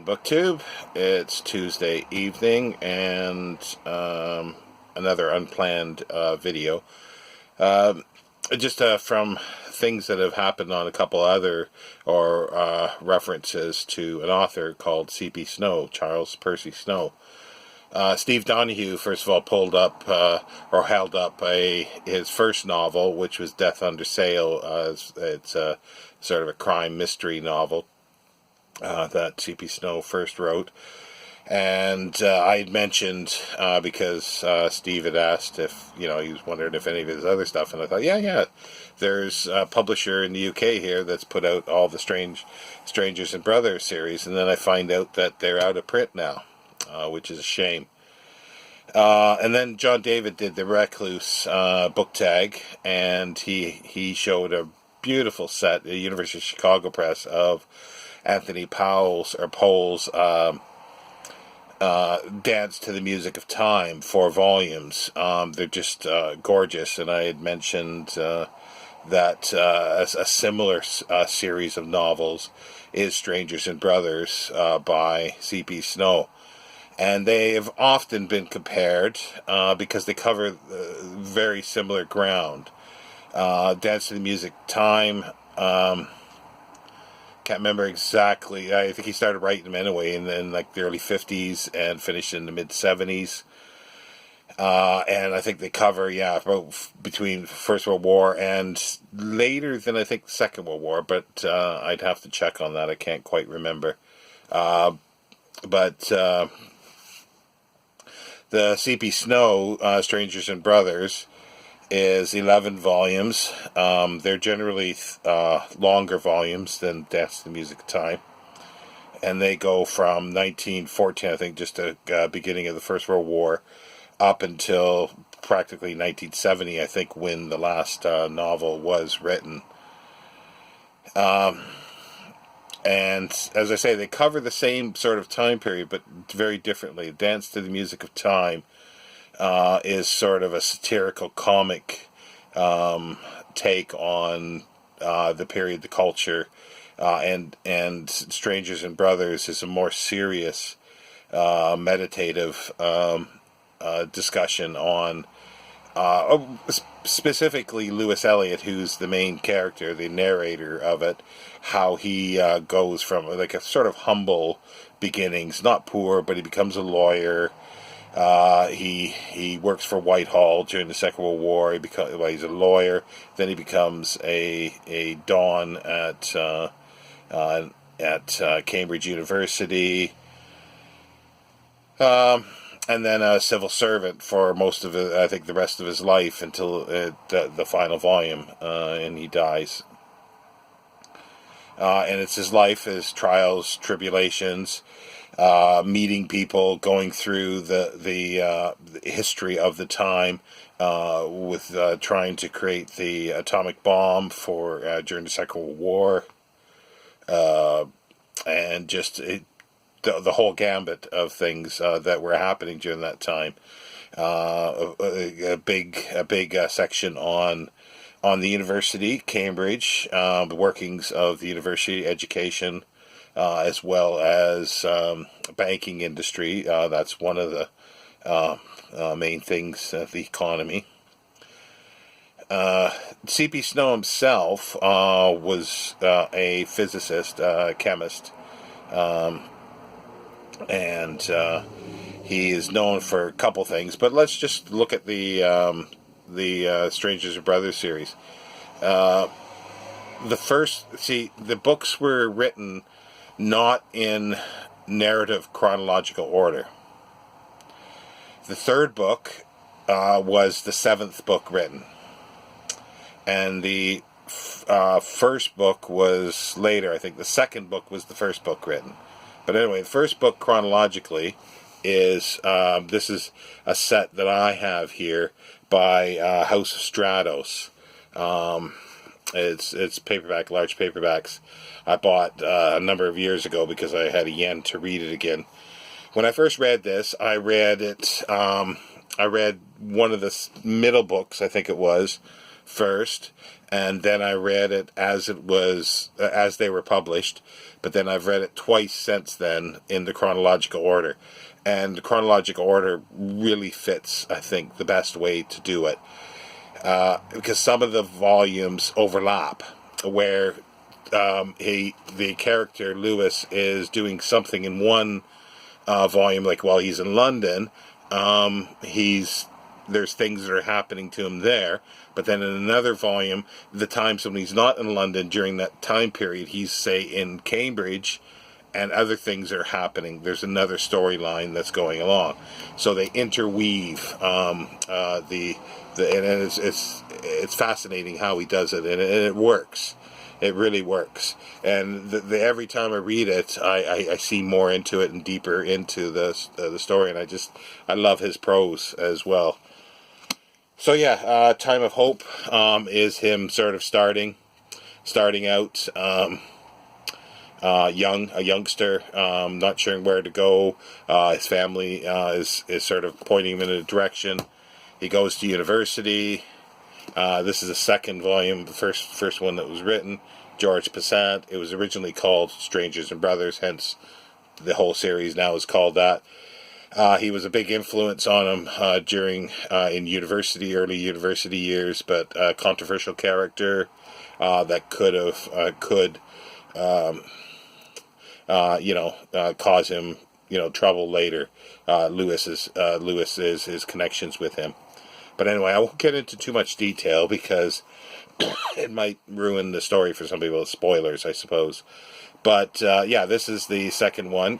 Evening BookTube. It's Tuesday evening and another unplanned video. Just from things that have happened on a couple other references to an author called C.P. Snow, Charles Percy Snow. Steve Donoghue, first of all, pulled up or held up his first novel, which was Death Under Sail. It's a sort of a crime mystery novel that C.P. Snow first wrote. And I had mentioned, because Steve had asked if, he was wondering if any of his other stuff, and I thought, yeah, there's a publisher in the UK here that's put out all the Strangers and Brothers series, and then I find out that they're out of print now, which is a shame. And then John David did the Recluse book tag, and he showed a beautiful set, the University of Chicago Press, of Anthony Pole's Dance to the Music of Time, 4 volumes. They're just gorgeous, and I had mentioned that a similar series of novels is Strangers and Brothers by C.P. Snow. And they have often been compared because they cover very similar ground. Dance to the Music of Time, can't remember exactly. I think he started writing them anyway in the early 50s and finished in the mid 70s. And I think they cover, about between First World War and later than I think the Second World War, but I'd have to check on that. I can't quite remember. But the C.P. Snow, Strangers and Brothers, is 11 volumes. They're generally longer volumes than Dance to the Music of Time. And they go from 1914, I think, just the beginning of the First World War, up until practically 1970, I think, when the last novel was written. And as I say, they cover the same sort of time period, but very differently. Dance to the Music of Time is sort of a satirical comic take on the period, the culture, and Strangers and Brothers is a more serious, meditative discussion on specifically Lewis Eliot, who's the main character, the narrator of it, how he goes from like a sort of humble beginnings, not poor, but he becomes a lawyer. He works for Whitehall during the Second World War. He's a lawyer. Then he becomes a don at Cambridge University, and then a civil servant for most of it, I think the rest of his life until the final volume, and he dies. And it's his life, his trials, tribulations, meeting people, going through the history of the time, with trying to create the atomic bomb for during the Second World War, and just the whole gambit of things that were happening during that time. A big section on the university, Cambridge, the workings of the university education, as well as banking industry. That's one of the main things, the economy. C.P. Snow himself was a physicist, chemist, and he is known for a couple things. But let's just look at the Strangers and Brothers series. The books were written not in narrative chronological order. The third book was the 7th book written, and the first book was later. I think the second book was the first book written. But anyway, the first book chronologically is, this is a set that I have here by House of Stratos. It's paperback, large paperbacks. I bought a number of years ago because I had a yen to read it again. When I first read this, I read it. I read one of the middle books, I think it was, first, and then I read it as as they were published. But then I've read it twice since then in the chronological order, and the chronological order really fits, I think, the best way to do it, because some of the volumes overlap, where the character Lewis is doing something in one volume, like while he's in London, there's things that are happening to him there. But then in another volume, the times when he's not in London during that time period, he's, say, in Cambridge, and other things are happening. There's another storyline that's going along. So they interweave and it's fascinating how he does it, and it works. It really works. And every time I read it, I see more into it and deeper into the story, and I love his prose as well. So yeah, Time of Hope is him sort of starting out a youngster, not sure where to go. His family is sort of pointing him in a direction. He goes to university. This is the second volume, the first one that was written. George Passant. It was originally called Strangers and Brothers, hence the whole series now is called that. He was a big influence on him during in early university years, but a controversial character that could cause him trouble later. Lewis is his connections with him. But anyway, I won't get into too much detail because it might ruin the story for some people. Spoilers, I suppose. But yeah, this is the second one.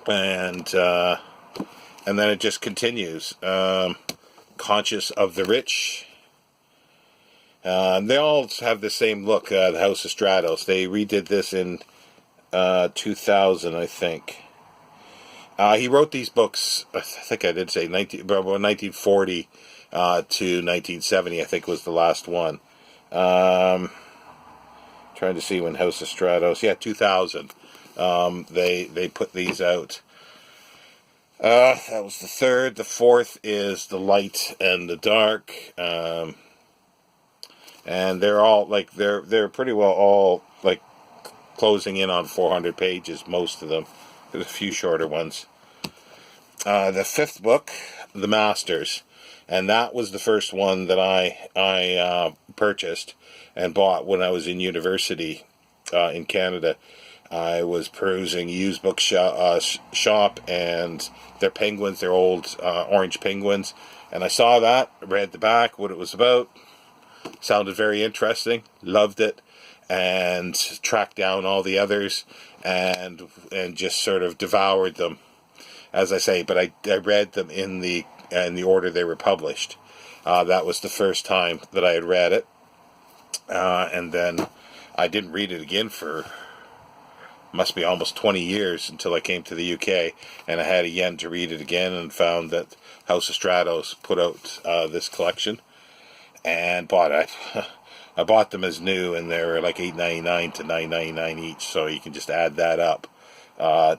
And then it just continues. Conscious of the Rich. They all have the same look, the House of Stratos. They redid this in 2000, I think. He wrote these books, I think I did say, 1940 to 1970, I think was the last one. Trying to see when House of Stratos. Yeah, 2000. They put these out. That was the third. The fourth is The Light and the Dark. And they're all they're pretty well all closing in on 400 pages, most of them. There's a few shorter ones. The fifth book, The Masters, and that was the first one that I purchased and bought when I was in university in Canada. I was perusing used book shop and their penguins, their old orange penguins, and I saw that, read the back, what it was about, sounded very interesting, loved it, and tracked down all the others and just sort of devoured them, as I say. But I read them in the order they were published. That was the first time that I had read it, and then I didn't read it again for must be almost 20 years until I came to the UK, and I had a yen to read it again, and found that House of Stratos put out this collection, and bought it. I bought them as new, and they were like $8.99 to $9.99 each, so you can just add that up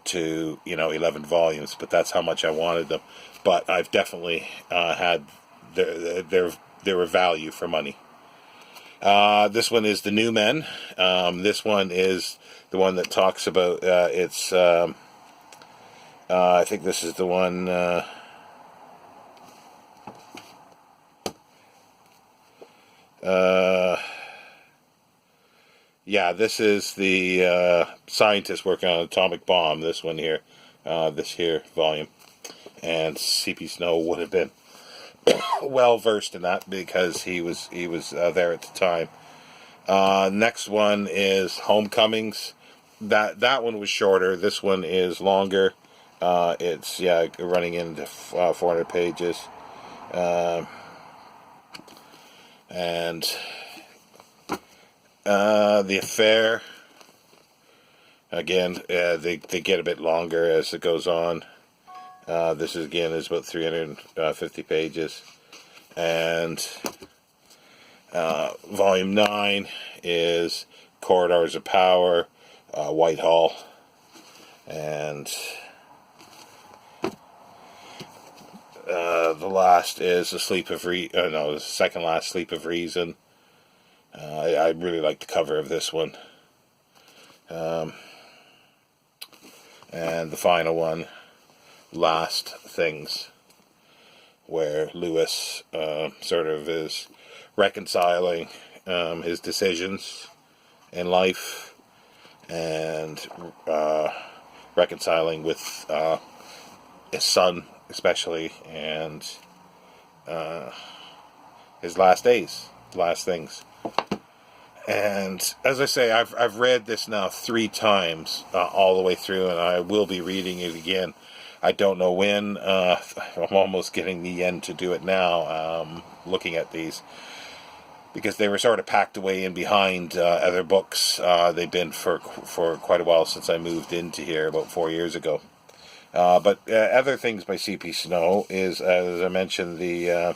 to 11 volumes. But that's how much I wanted them. But I've definitely had their value for money. This one is The New Men. This one is the one that talks about I think this is the one. Yeah, this is the scientist working on an atomic bomb. This one here, this here volume, and C.P. Snow would have been well versed in that because he was there at the time. Next one is Homecomings. That one was shorter. This one is longer. It's running into 400 pages, and The Affair. Again, they get a bit longer as it goes on. This is about 350 pages, and Volume 9 is Corridors of Power, Whitehall, and the the last is the second last, Sleep of Reason. I really like the cover of this one. And the final one, Last Things, where Lewis sort of is reconciling his decisions in life and reconciling with his son, especially, and his last days, last things. And as I say, I've read this now 3 times all the way through, and I will be reading it again. I don't know when. I'm almost getting the end to do it now, looking at these, because they were sort of packed away in behind other books. They've been for quite a while since I moved into here about 4 years ago. But other things by C.P. Snow is, as I mentioned, the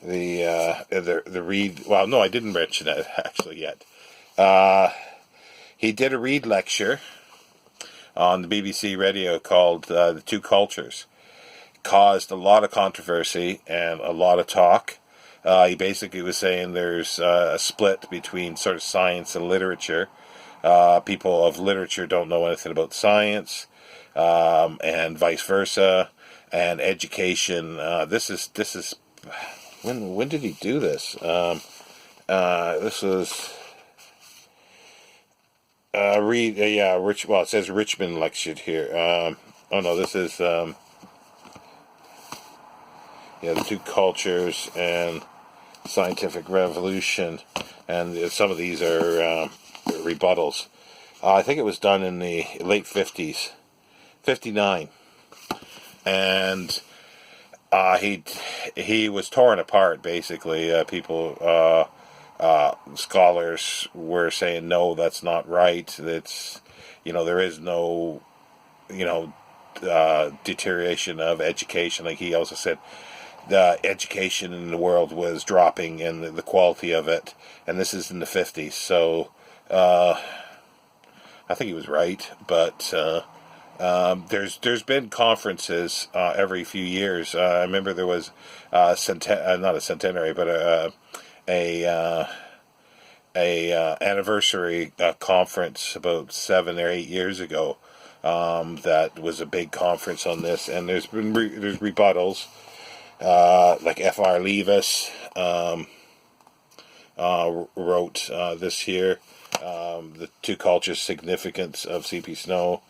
read. Well, no, I didn't mention that actually yet. He did a read lecture on the BBC radio called The Two Cultures. Caused a lot of controversy and a lot of talk. He basically was saying there's a split between sort of science and literature. People of literature don't know anything about science, and vice versa. And education. This is. When did he do this? This was well, it says Richmond lectured here. Oh no, this is The Two Cultures and Scientific Revolution, and some of these are rebuttals. I think it was done in the late 50s, 59, and he was torn apart, basically. Scholars were saying, no, that's not right. That's, there is no, deterioration of education. Like he also said, the education in the world was dropping and the quality of it. And this is in the 50s. So, I think he was right, but, there's been conferences every few years. I remember there was not a centenary, but a anniversary conference about 7 or 8 years ago. That was a big conference on this, and there's been there's rebuttals like F.R. Leavis wrote this here, The Two Cultures: Significance of C.P. Snow.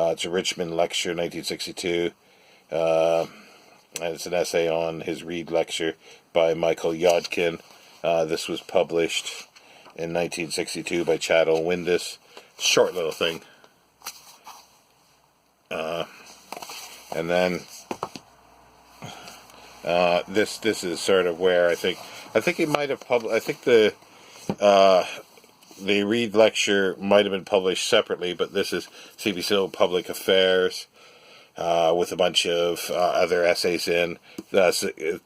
It's a Richmond lecture, 1962. And it's an essay on his read lecture by Michael Yodkin. This was published in 1962 by Chattel Windus. Short little thing. And then this is sort of where I think he might have published. I think the read lecture might have been published separately, but this is C.P. Snow Public Affairs with a bunch of other essays in.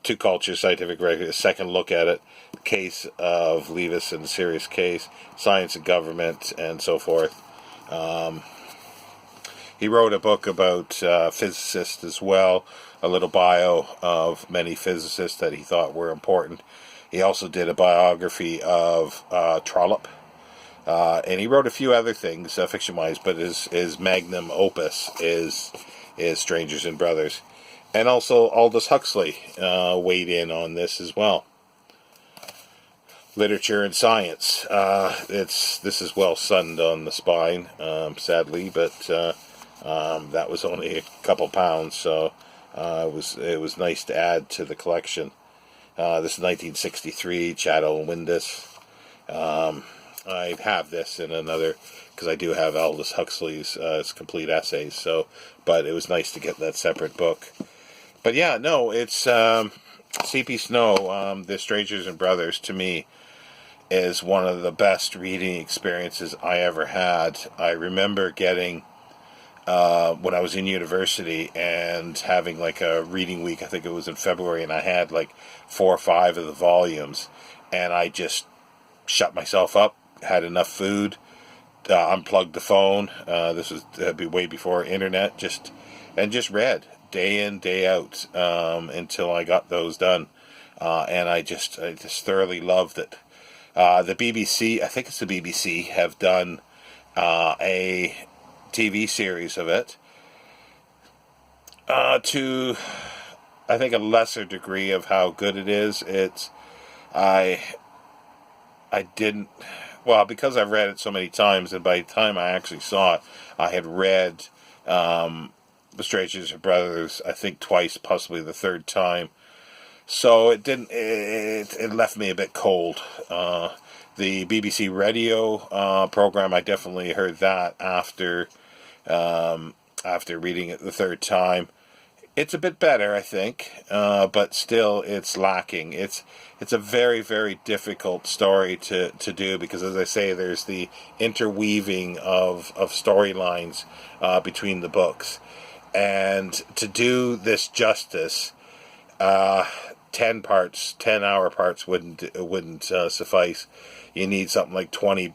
Two Cultures, Scientific Record, a second look at it, Case of Leavis and the Serious Case, Science and Government, and so forth. He wrote a book about physicists as well, a little bio of many physicists that he thought were important. He also did a biography of Trollope. And he wrote a few other things, fiction-wise, but his magnum opus is Strangers and Brothers. And also Aldous Huxley weighed in on this as well. Literature and science. This is well sunned on the spine, sadly, but that was only a couple pounds, so it was nice to add to the collection. This is 1963, Chattel Windus. I have this in another, because I do have Aldous Huxley's complete essays, but it was nice to get that separate book. But yeah, no, it's C.P. Snow, The Strangers and Brothers, to me, is one of the best reading experiences I ever had. I remember getting, when I was in university and having like a reading week, I think it was in February, and I had like 4 or 5 of the volumes, and I just shut myself up, had enough food, unplugged the phone. This was way before internet, just read. day in, day out, until I got those done. And I just thoroughly loved it. The BBC, I think it's the BBC, have done a TV series of it, to, I think, a lesser degree of how good it is. I didn't, well, because I've read it so many times, and by the time I actually saw it, I had read The Strange Adventures of Brothers, I think twice, possibly the third time. So it left me a bit cold. The BBC radio program, I definitely heard that after reading it the third time. It's a bit better, I think, but still it's lacking. It's a very, very difficult story to do because, as I say, there's the interweaving of storylines between the books. And to do this justice, 10-hour parts wouldn't suffice. You need something like 20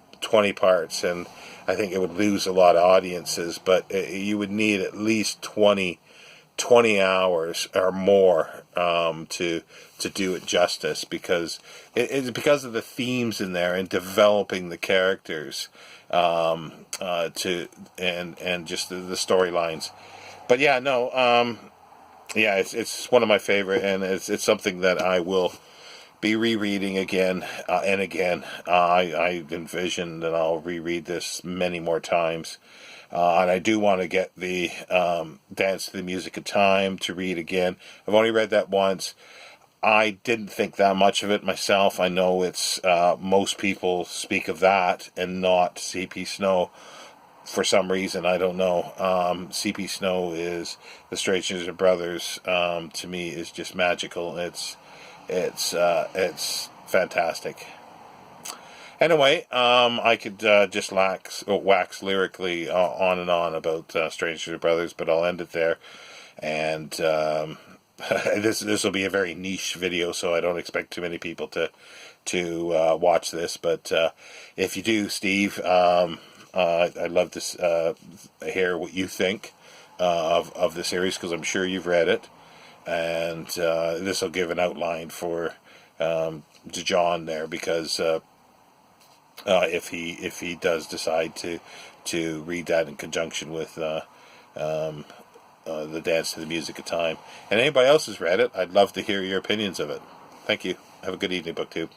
parts, and I think it would lose a lot of audiences, but you would need at least 20 hours or more to do it justice, because it's because of the themes in there and developing the characters and just the storylines. But yeah, no, it's one of my favorite, and it's something that I will be rereading again and again. I envision that I'll reread this many more times. And I do want to get the Dance to the Music of Time to read again. I've only read that once. I didn't think that much of it myself. I know it's most people speak of that and not C.P. Snow for some reason. I don't know. C.P. Snow is The Strange Adventures of Brothers. To me, is just magical. It's fantastic. Anyway, I could just wax lyrically on and on about Strange Adventures of Brothers, but I'll end it there. And this will be a very niche video, so I don't expect too many people to watch this. But if you do, Steve, I'd love to hear what you think of the series, because I'm sure you've read it. And this will give an outline for to John there, because if he does decide to read that in conjunction with the Dance to the Music of Time, and anybody else has read it, I'd love to hear your opinions of it. Thank you. Have a good evening, BookTube.